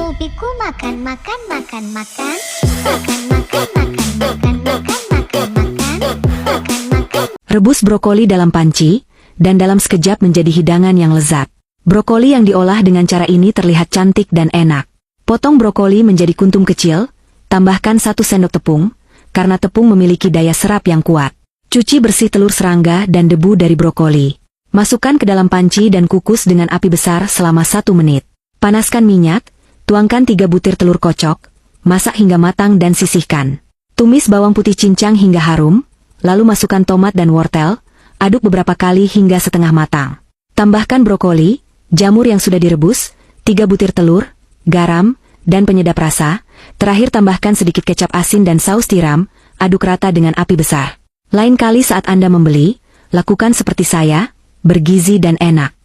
Hobiku makan, makan, makan, makan. Makan, makan, makan, makan, makan, makan, makan. Makan, makan. Rebus brokoli dalam panci, dan dalam sekejap menjadi hidangan yang lezat. Brokoli yang diolah dengan cara ini terlihat cantik dan enak. Potong brokoli menjadi kuntum kecil, tambahkan 1 sendok tepung, karena tepung memiliki daya serap yang kuat. Cuci bersih telur serangga dan debu dari brokoli. Masukkan ke dalam panci dan kukus dengan api besar selama 1 menit. Panaskan minyak, tuangkan 3 butir telur kocok, masak hingga matang dan sisihkan. Tumis bawang putih cincang hingga harum, lalu masukkan tomat dan wortel, aduk beberapa kali hingga setengah matang. Tambahkan brokoli, jamur yang sudah direbus, 3 butir telur, garam, dan penyedap rasa. Terakhir tambahkan sedikit kecap asin dan saus tiram, aduk rata dengan api besar. Lain kali saat Anda membeli, lakukan seperti saya, bergizi dan enak.